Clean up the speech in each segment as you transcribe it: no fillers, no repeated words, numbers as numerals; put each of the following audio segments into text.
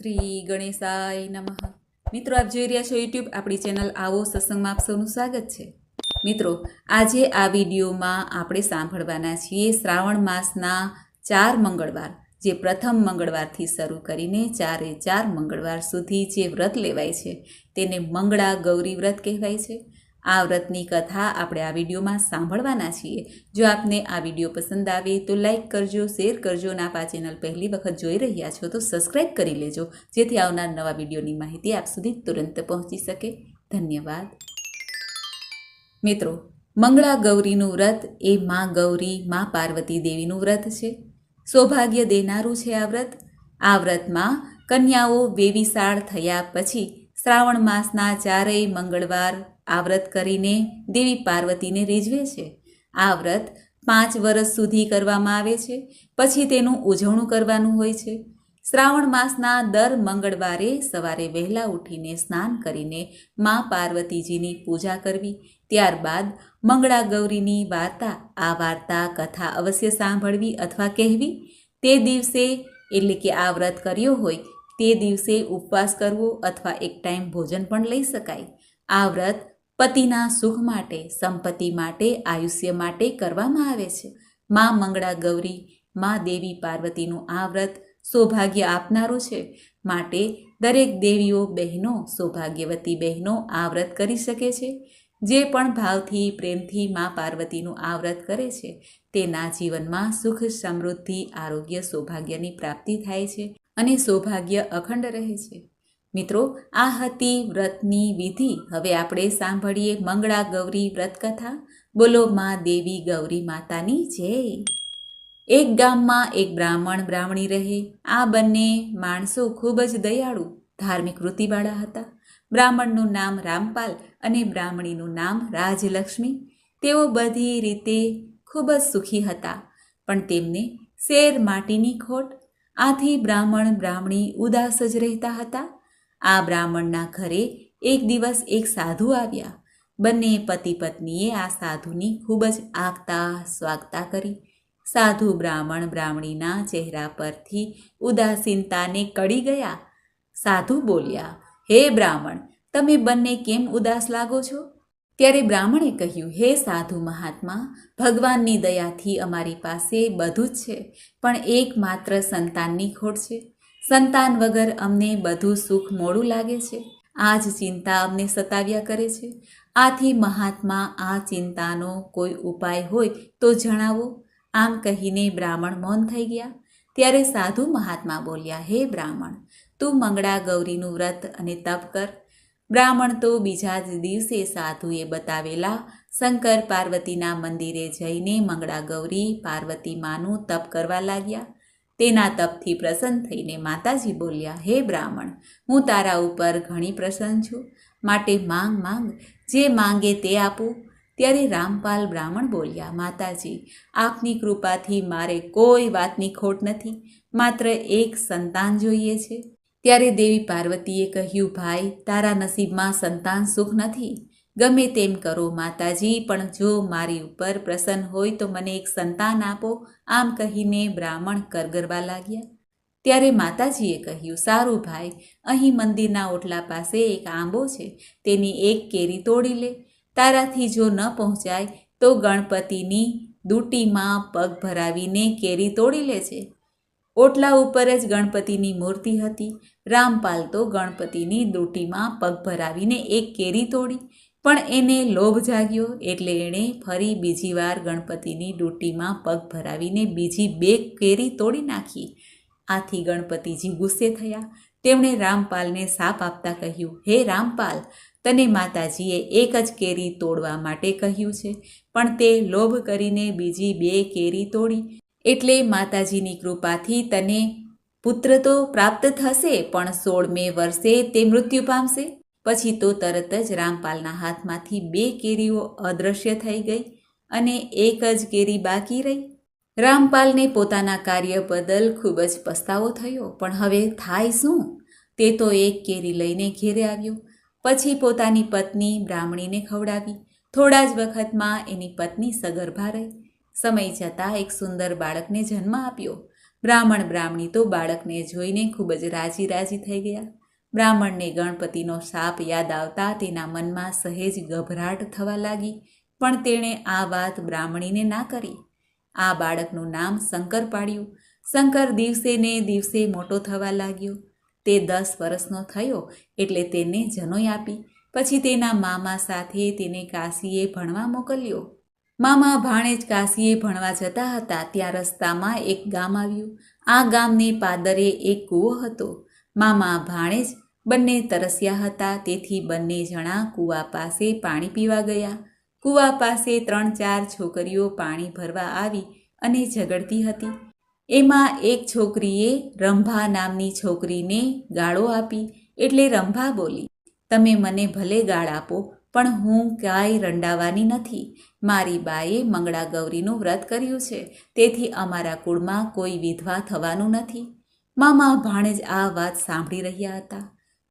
શ્રી ગણેશાય નમઃ. મિત્રો, આપ જોઈ રહ્યા છો યુટ્યુબ આપણી ચેનલ આવો સત્સંગમાં આપ સૌનું સ્વાગત છે. મિત્રો, આજે આ વિડીયોમાં આપણે સાંભળવાના છીએ શ્રાવણ માસના 4 મંગળવાર, જે પ્રથમ મંગળવારથી શરૂ કરીને 4 મંગળવાર સુધી જે વ્રત લેવાય છે તેને મંગળા ગૌરી વ્રત કહેવાય છે. આ વ્રતની કથા આપણે આ વિડીયોમાં સાંભળવાના છીએ. જો આપને આ વિડીયો પસંદ આવે તો લાઈક કરજો, શેર કરજો અને આપ આ ચેનલ પહેલી વખત જોઈ રહ્યા છો તો સબસ્ક્રાઈબ કરી લેજો, જેથી આવનાર નવા વિડીયોની માહિતી આપ સુધી તુરંત પહોંચી શકે. ધન્યવાદ. મિત્રો, મંગળા ગૌરીનું વ્રત એ માં ગૌરી, માં પાર્વતી દેવીનું વ્રત છે. સૌભાગ્ય દેનારું છે આ વ્રત. આ વ્રતમાં કન્યાઓ વેવિશાળ થયા પછી શ્રાવણ માસના 4 મંગળવાર આ વ્રત કરીને દેવી પાર્વતીને રીઝવે છે. આ વ્રત 5 વર્ષ સુધી કરવામાં આવે છે, પછી તેનું ઉજવણું કરવાનું હોય છે. શ્રાવણ માસના દર મંગળવારે સવારે વહેલા ઉઠીને સ્નાન કરીને મા પાર્વતીજીની પૂજા કરવી. ત્યારબાદ મંગળા ગૌરીની વાર્તા, આ વાર્તા કથા અવશ્ય સાંભળવી અથવા કહેવી. તે દિવસે એટલે કે આ વ્રત કર્યો હોય તે દિવસે ઉપવાસ કરવો અથવા એક ટાઈમ ભોજન પણ લઈ શકાય. આ વ્રત પતિના સુખ માટે, સંપત્તિ માટે, આયુષ્ય માટે કરવામાં આવે છે. માં મંગળા ગૌરી, માં દેવી પાર્વતીનું આ વ્રત સૌભાગ્ય આપનારું છે. માટે દરેક દેવીઓ બહેનો, સૌભાગ્યવતી બહેનો આ વ્રત કરી શકે છે. જે પણ ભાવથી, પ્રેમથી માં પાર્વતીનું આ વ્રત કરે છે તેના જીવનમાં સુખ, સમૃદ્ધિ, આરોગ્ય, સૌભાગ્યની પ્રાપ્તિ થાય છે અને સૌભાગ્ય અખંડ રહે છે. મિત્રો, આ હતી વ્રતની વિધિ. હવે આપણે સાંભળીએ મંગળા ગૌરી વ્રત કથા. બોલો માં દેવી ગૌરી માતાની જય. એક ગામમાં એક બ્રાહ્મણ બ્રાહ્મણી રહે. આ બંને માણસો ખૂબ જ દયાળુ, ધાર્મિક વૃત્તિવાળા હતા. બ્રાહ્મણનું નામ રામપાલ અને બ્રાહ્મણીનું નામ રાજલક્ષ્મી. તેઓ બધી રીતે ખૂબ જ સુખી હતા, પણ તેમને શેર માટીની ખોટ. આથી બ્રાહ્મણ બ્રાહ્મણી ઉદાસ જ રહેતા હતા. આ બ્રાહ્મણના ઘરે એક દિવસ એક સાધુ આવ્યા. બંને પતિ પત્નીએ આ સાધુની ખૂબ જ આગતા સ્વાગતા કરી. સાધુ બ્રાહ્મણ બ્રાહ્મણીના ચહેરા પરથી ઉદાસીનતાને કળી ગયા. સાધુ બોલ્યા, હે બ્રાહ્મણ, તમે બંને કેમ ઉદાસ લાગો છો? ત્યારે બ્રાહ્મણે કહ્યું, હે સાધુ મહાત્મા, ભગવાનની દયાથી અમારી પાસે બધું જ છે, પણ એકમાત્ર સંતાનની ખોટ છે. સંતાન વગર અમને બધું સુખ મોડું લાગે છે. આ જ ચિંતા અમને સતાવ્યા કરે છે. આથી મહાત્મા, આ ચિંતાનો કોઈ ઉપાય હોય તો જણાવો. આમ કહીને બ્રાહ્મણ મૌન થઈ ગયા. ત્યારે સાધુ મહાત્મા બોલ્યા, હે બ્રાહ્મણ, તું મંગળા ગૌરીનું વ્રત અને તપ કર. બ્રાહ્મણ તો બીજા જ દિવસે સાધુએ બતાવેલા શંકર પાર્વતીના મંદિરે જઈને મંગળા ગૌરી પાર્વતી માનું તપ કરવા લાગ્યા. તેના તપથી પ્રસન્ન થઈને માતાજી બોલ્યા, હે બ્રાહ્મણ, હું તારા ઉપર ઘણી પ્રસન્ન છું, માટે માંગ માંગ, જે માંગે તે આપું. ત્યારે રામપાલ બ્રાહ્મણ બોલ્યા, માતાજી, આપની કૃપાથી મારે કોઈ વાતની ખોટ નથી, માત્ર એક સંતાન જોઈએ છે. ત્યારે દેવી પાર્વતીએ કહ્યું, ભાઈ, તારા નસીબમાં સંતાન સુખ નથી. ગમે તેમ કરો માતાજી, પણ જો મારી ઉપર પ્રસન્ન હોય તો મને એક સંતાન આપો. આમ કહીને બ્રાહ્મણ કરગરવા લાગ્યા. ત્યારે માતાજીએ કહ્યું, સારું ભાઈ, અહીં મંદિરના ઓટલા પાસે એક આંબો છે, તેની એક કેરી તોડી લે. તારાથી જો ન પહોંચાય તો ગણપતિની દૂટીમાં પગ ભરાવીને કેરી તોડી લે છે. ઓટલા ઉપર જ ગણપતિની મૂર્તિ હતી. રામપાલ તો ગણપતિની દૂટીમાં પગ ભરાવીને એક કેરી તોડી, પણ એને લોભ જાગ્યો એટલે એણે ફરી બીજી વાર ગણપતિની દૂટીમાં પગ ભરાવીને બીજી 2 કેરી તોડી નાખી. આથી ગણપતિજી ગુસ્સે થયા. તેમણે રામપાલને શાપ આપતા કહ્યું, હે રામપાલ, તને માતાજીએ એક જ કેરી તોડવા માટે કહ્યું છે, પણ તે લોભ કરીને બીજી 2 કેરી તોડી. એટલે માતાજીની કૃપાથી તને પુત્ર તો પ્રાપ્ત થશે, પણ 16મે વર્ષે તે મૃત્યુ પામશે. પછી તો તરત જ રામપાલના હાથમાંથી 2 કેરીઓ અદૃશ્ય થઈ ગઈ અને એક જ કેરી બાકી રહી. રામપાલને પોતાના કાર્ય બદલ ખૂબ જ પસ્તાવો થયો, પણ હવે થાય શું? તે તો એક કેરી લઈને ઘેરે આવ્યો. પછી પોતાની પત્ની બ્રાહ્મણીને ખવડાવી. થોડા જ વખતમાં એની પત્ની સગર્ભા રહી. સમય જતાં એક સુંદર બાળકને જન્મ આપ્યો. બ્રાહ્મણ બ્રાહ્મણી તો બાળકને જોઈને ખૂબ જ રાજી રાજી થઈ ગયા. બ્રાહ્મણને ગણપતિનો શાપ યાદ આવતા તેના મનમાં સહેજ ગભરાટ થવા લાગી, પણ તેણે આ વાત બ્રાહ્મણીને ના કરી. આ બાળકનું નામ શંકર પાડ્યું. શંકર દિવસે ને દિવસે મોટો થવા લાગ્યો. તે 10 વર્ષનો થયો એટલે તેને જનોઈ આપી. પછી તેના મામા સાથે તેને કાશીએ ભણવા મોકલ્યો. મામા ભાણેજ કાશીએ ભણવા જતા હતા ત્યાં રસ્તામાં એક ગામ આવ્યું. આ ગામને પાદરે એક કૂવો હતો. મામા ભાણેજ બંને તરસ્યા હતા, તેથી બંને જણા કૂવા પાસે પાણી પીવા ગયા. કૂવા પાસે 3-4 છોકરીઓ પાણી ભરવા આવી અને ઝઘડતી હતી. એમાં એક છોકરીએ રંભા નામની છોકરીને ગાળો આપી, એટલે રંભા બોલી, તમે મને ભલે ગાળ આપો, પણ હું કાંઈ રંડાવાની નથી. મારી બાએ મંગળા ગૌરીનું વ્રત કર્યું છે, તેથી અમારા કુળમાં કોઈ વિધવા થવાનું નથી. મામા ભાણેજ આ વાત સાંભળી રહ્યા હતા.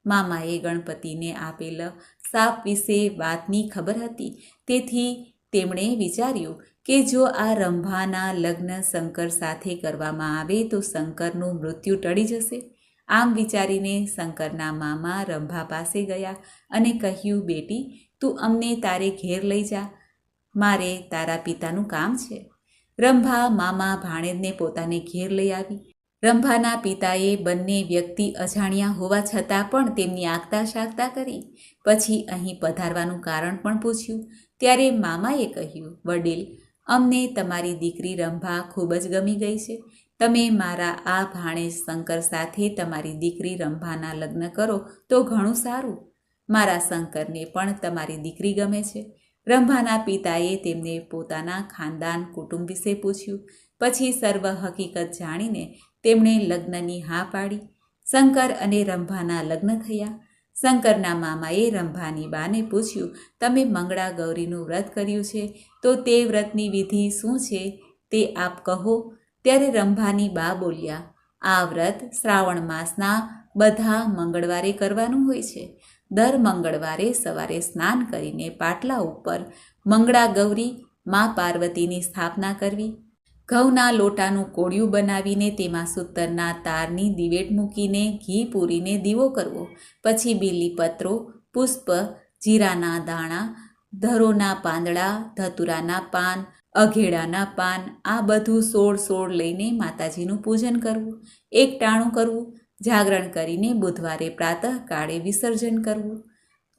મામાએ ગણપતિને આપેલ શાપ વિશે વાતની ખબર હતી, તેથી તેમણે વિચાર્યું કે જો આ રંભાના લગ્ન શંકર સાથે કરવામાં આવે તો શંકરનું મૃત્યુ ટળી જશે. આમ વિચારીને શંકરના મામા રંભા પાસે ગયા અને કહ્યું, બેટી, તું અમને તારે ઘેર લઈ જા, મારે તારા પિતાનું કામ છે. રંભા મામા ભાણેજને પોતાને ઘેર લઈ આવી. રંભાના પિતાએ બંને વ્યક્તિ અજાણ્યા હોવા છતાં પણ તેમની આગતા શાગતા કરી. પછી અહીં પધારવાનું કારણ પણ પૂછ્યું. ત્યારે મામાએ કહ્યું, વડીલ, અમને તમારી દીકરી રંભા ખૂબ જ ગમી ગઈ છે. તમે મારા આ ભાણેજ શંકર સાથે તમારી દીકરી રંભાના લગ્ન કરો તો ઘણું સારું. મારા શંકરને પણ તમારી દીકરી ગમે છે. રંભાના પિતાએ તેમને પોતાના ખાનદાન કુટુંબ વિશે પૂછ્યું. પછી સર્વ હકીકત જાણીને તેમણે લગ્નની હા પાડી. શંકર અને રંભાના લગ્ન થયા. શંકરના મામાએ રંભાની બાને પૂછ્યું, તમે મંગળા ગૌરીનું વ્રત કર્યું છે તો તે વ્રતની વિધિ શું છે તે આપ કહો. ત્યારે રંભાની બા બોલ્યા, આ વ્રત શ્રાવણ માસના બધા મંગળવારે કરવાનું હોય છે. દર મંગળવારે સવારે સ્નાન કરીને પાટલા ઉપર મંગળા ગૌરી મા પાર્વતીની સ્થાપના કરવી. ઘઉંના લોટાનું કોળિયું બનાવીને તેમાં સૂતરના તારની દિવેટ મૂકીને ઘી પૂરીને દીવો કરવો. પછી બીલીપત્રો, પુષ્પ, જીરાના દાણા, ધરોના પાંદડા, ધતુરાના પાન, અઘેડાના પાન, આ બધું 16 લઈને માતાજીનું પૂજન કરવું. એકટાણું કરવું. જાગરણ કરીને બુધવારે પ્રાતઃકાળે વિસર્જન કરવું.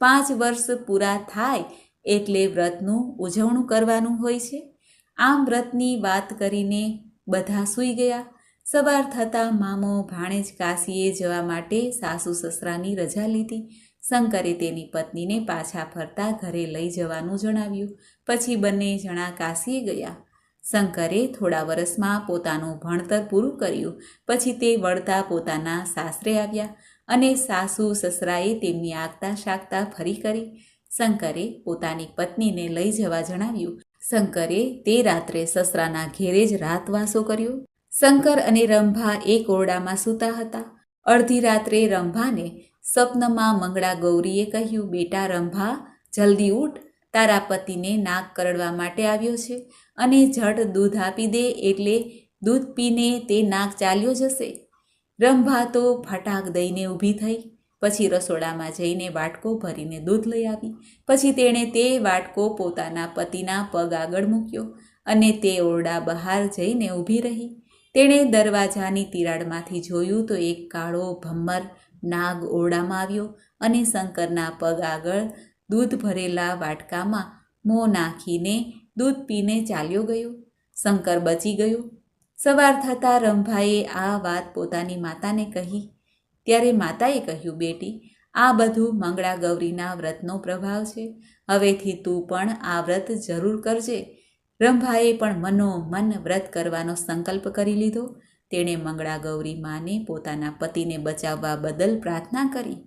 5 વર્ષ પૂરા થાય એટલે વ્રતનું ઉજવણું કરવાનું હોય છે. આમ વ્રતની વાત કરીને બધા સૂઈ ગયા. સવાર થતાં મામો ભાણેજ કાશીએ જવા માટે સાસુ સસરાની રજા લીધી. શંકરે તેની પત્નીને પાછા ફરતા ઘરે લઈ જવાનું જણાવ્યું. પછી બંને જણા કાશીએ ગયા. શંકરે થોડા વર્ષમાં પોતાનું ભણતર પૂરું કર્યું. પછી તે વળતા પોતાના સાસરે આવ્યા અને સાસુ સસરાએ તેમની આગતા શાગતા ફરી કરી. શંકરે પોતાની પત્નીને લઈ જવા જણાવ્યું. શંકરે તે રાત્રે સસરાના ઘેરે જ રાતવાસો કર્યો. શંકર અને રંભા એક ઓરડામાં સૂતા હતા. અડધી રાત્રે રંભાને સ્વપ્નમાં મંગળા ગૌરીએ કહ્યું, બેટા રંભા, જલ્દી ઉઠ, તારા પતિને નાક કરડવા માટે આવ્યો છે અને ઝટ દૂધ આપી દે, એટલે દૂધ પીને તે નાક ચાલ્યો જશે. રંભા તો ફટાક દઈને ઊભી થઈ. પછી રસોડામાં જઈને વાટકો ભરીને દૂધ લઈ આવી. પછી તેણે તે વાટકો પોતાના પતિના પગ આગળ મૂક્યો અને તે ઓરડા બહાર જઈને ઊભી રહી. તેણે દરવાજાની તિરાડમાંથી જોયું તો એક કાળો ભમ્મર નાગ ઓરડામાં આવ્યો અને શંકરના પગ આગળ દૂધ ભરેલા વાટકામાં મોં નાખીને દૂધ પીને ચાલ્યો ગયો. શંકર બચી ગયો. સવાર થતાં રંભાએ આ વાત પોતાની માતાને કહી. ત્યારે માતાએ કહ્યું, બેટી, આ બધું મંગળા ગૌરીના વ્રતનો પ્રભાવ છે. હવેથી તું પણ આ વ્રત જરૂર કરજે. રંભાએ પણ મનોમન વ્રત કરવાનો સંકલ્પ કરી લીધો. તેણે મંગળા ગૌરી માને પોતાના પતિને બચાવવા બદલ પ્રાર્થના કરી.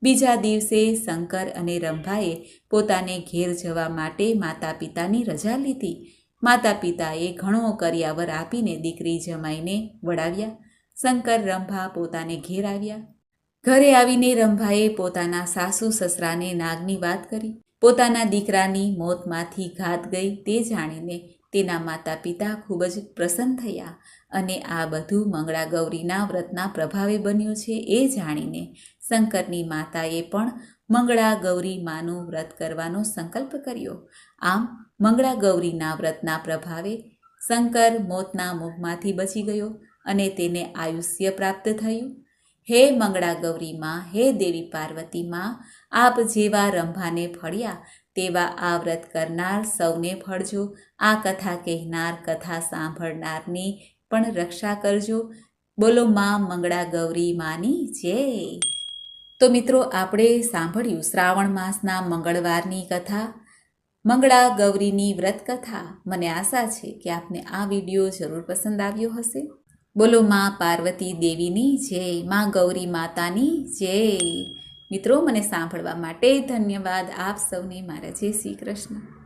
બીજા દિવસે શંકર અને રંભાએ પોતાને ઘેર જવા માટે માતા પિતાની રજા લીધી. માતા પિતાએ ઘણો કર્યાવર આપીને દીકરી જમાઈને વળાવ્યા. શંકર રંભા પોતાને ઘેર આવ્યા. ઘરે આવીને રંભાએ પોતાના સાસુ સસરાને નાગની વાત કરી. પોતાના દીકરાની મોતમાંથી ઘાત ગઈ તે જાણીને તેના માતા પિતા ખૂબ જ પ્રસન્ન થયા અને આ બધું મંગળા ગૌરીના વ્રતના પ્રભાવે બન્યું છે એ જાણીને શંકરની માતાએ પણ મંગળા ગૌરી માનું વ્રત કરવાનો સંકલ્પ કર્યો. આમ મંગળા ગૌરીના વ્રતના પ્રભાવે શંકર મોતના મુખમાંથી બચી ગયો અને તેને આયુષ્ય પ્રાપ્ત થયું. હે મંગળા ગૌરી માં, હે દેવી પાર્વતી માં, આપ જેવા રંભાને ફળ્યા તેવા આ વ્રત કરનાર સૌને ફળજો. આ કથા કહેનાર, કથા સાંભળનારની પણ રક્ષા કરજો. બોલો માં મંગળા ગૌરી માની જય. તો મિત્રો, આપણે સાંભળ્યું શ્રાવણ માસના મંગળવારની કથા, મંગળા ગૌરીની વ્રત કથા. મને આશા છે કે આપને આ વિડીયો જરૂર પસંદ આવ્યો હશે. બોલો માં પાર્વતી દેવીની જય, માં ગૌરી માતાની જય. મિત્રો, મને સાંભળવા માટે ધન્યવાદ. આપ સૌને મારા જય શ્રી કૃષ્ણ.